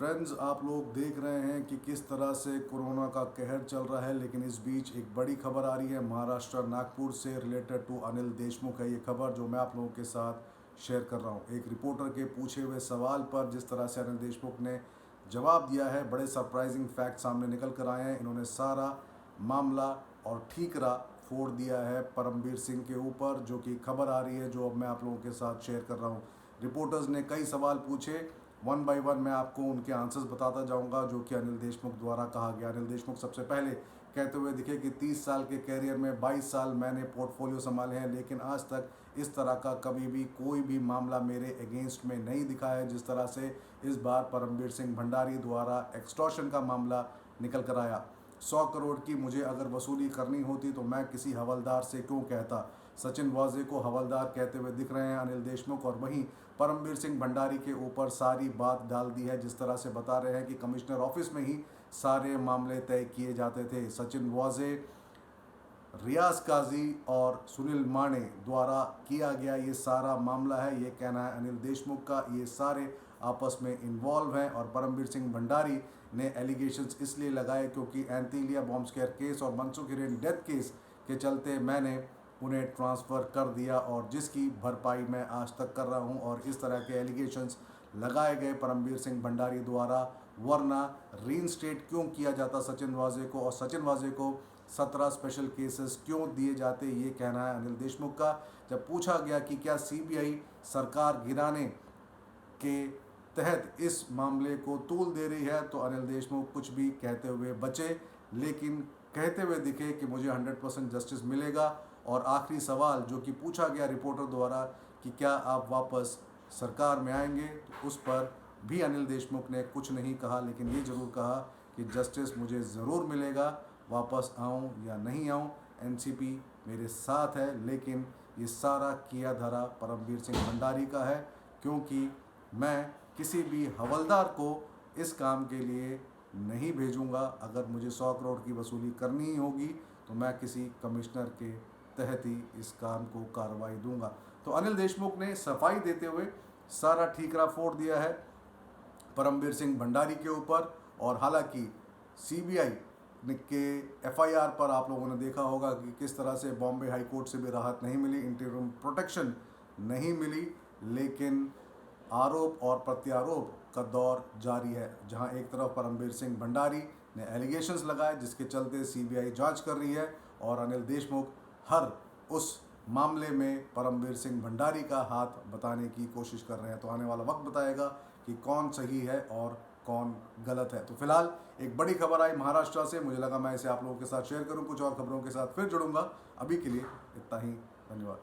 Friends, आप लोग देख रहे हैं कि किस तरह से कोरोना का कहर चल रहा है, लेकिन इस बीच एक बड़ी खबर आ रही है महाराष्ट्र नागपुर से रिलेटेड टू अनिल देशमुख है ये खबर जो मैं आप लोगों के साथ शेयर कर रहा हूँ। एक रिपोर्टर के पूछे हुए सवाल पर जिस तरह से अनिल देशमुख ने जवाब दिया है, बड़े सरप्राइजिंग फैक्ट सामने निकल कर आए हैं। इन्होंने सारा मामला और ठीकरा फोड़ दिया है परमबीर सिंह के ऊपर, जो कि खबर आ रही है जो अब मैं आप लोगों के साथ शेयर कर रहा हूँ। रिपोर्टर्स ने कई सवाल पूछे, वन बाय वन मैं आपको उनके आंसर्स बताता जाऊंगा जो कि अनिल देशमुख द्वारा कहा गया। अनिल देशमुख सबसे पहले कहते हुए दिखे कि 30 साल के कैरियर में 22 साल मैंने पोर्टफोलियो संभाले हैं, लेकिन आज तक इस तरह का कभी भी कोई भी मामला मेरे अगेंस्ट में नहीं दिखा है जिस तरह से इस बार परमबीर सिंह भंडारी द्वारा एक्सटॉर्शन का मामला निकल कर आया। 100 करोड़ की मुझे अगर वसूली करनी होती तो मैं किसी हवलदार से क्यों कहता। सचिन वाजे को हवलदार कहते हुए दिख रहे हैं अनिल देशमुख, और वहीं परमबीर सिंह भंडारी के ऊपर सारी बात डाल दी है जिस तरह से बता रहे हैं कि कमिश्नर ऑफिस में ही सारे मामले तय किए जाते थे। सचिन वाजे, रियाज काजी और सुनील माने द्वारा किया गया ये सारा मामला है, ये कहना है अनिल देशमुख का। ये सारे आपस में इन्वॉल्व हैं और परमबीर सिंह भंडारी ने एलिगेशंस इसलिए लगाए क्योंकि एंटीलिया बॉम्ब स्क्वायर केस और मनसुख हिरेन डेथ केस के चलते मैंने उन्हें ट्रांसफ़र कर दिया और जिसकी भरपाई मैं आज तक कर रहा हूं। और इस तरह के एलिगेशंस लगाए गए परमबीर सिंह भंडारी द्वारा, वरना रीइंस्टेट क्यों किया जाता सचिन वाजे को, और सचिन वाजे को 17 स्पेशल केसेस क्यों दिए जाते, ये कहना है अनिल देशमुख का। जब पूछा गया कि क्या सीबीआई सरकार गिराने के तहत इस मामले को तूल दे रही है, तो अनिल देशमुख कुछ भी कहते हुए बचे, लेकिन कहते हुए दिखे कि मुझे 100% जस्टिस मिलेगा। और आखिरी सवाल जो कि पूछा गया रिपोर्टर द्वारा कि क्या आप वापस सरकार में आएंगे, तो उस पर भी अनिल देशमुख ने कुछ नहीं कहा, लेकिन ये ज़रूर कहा कि जस्टिस मुझे ज़रूर मिलेगा, वापस आऊँ या नहीं आऊँ, एनसीपी मेरे साथ है। लेकिन ये सारा किया धरा परमबीर सिंह भंडारी का है, क्योंकि मैं किसी भी हवलदार को इस काम के लिए नहीं भेजूंगा। अगर मुझे 100 करोड़ की वसूली करनी ही होगी तो मैं किसी कमिश्नर के तहत ही इस काम को कार्रवाई दूंगा। तो अनिल देशमुख ने सफाई देते हुए सारा ठीकरा फोड़ दिया है परमबीर सिंह भंडारी के ऊपर। और हालांकि सीबीआई के एफआईआर पर आप लोगों ने देखा होगा कि किस तरह से बॉम्बे हाई कोर्ट से भी राहत नहीं मिली, इंटरिम प्रोटेक्शन नहीं मिली, लेकिन आरोप और प्रत्यारोप का दौर जारी है, जहां एक तरफ परमबीर सिंह भंडारी ने एलिगेशंस लगाए जिसके चलते सीबीआई जांच कर रही है, और अनिल देशमुख हर उस मामले में परमबीर सिंह भंडारी का हाथ बताने की कोशिश कर रहे हैं। तो आने वाला वक्त बताएगा कि कौन सही है और कौन गलत है। तो फिलहाल एक बड़ी खबर आई महाराष्ट्र से, मुझे लगा मैं इसे आप लोगों के साथ शेयर करूं। कुछ और खबरों के साथ फिर जुड़ूंगा, अभी के लिए इतना ही, धन्यवाद।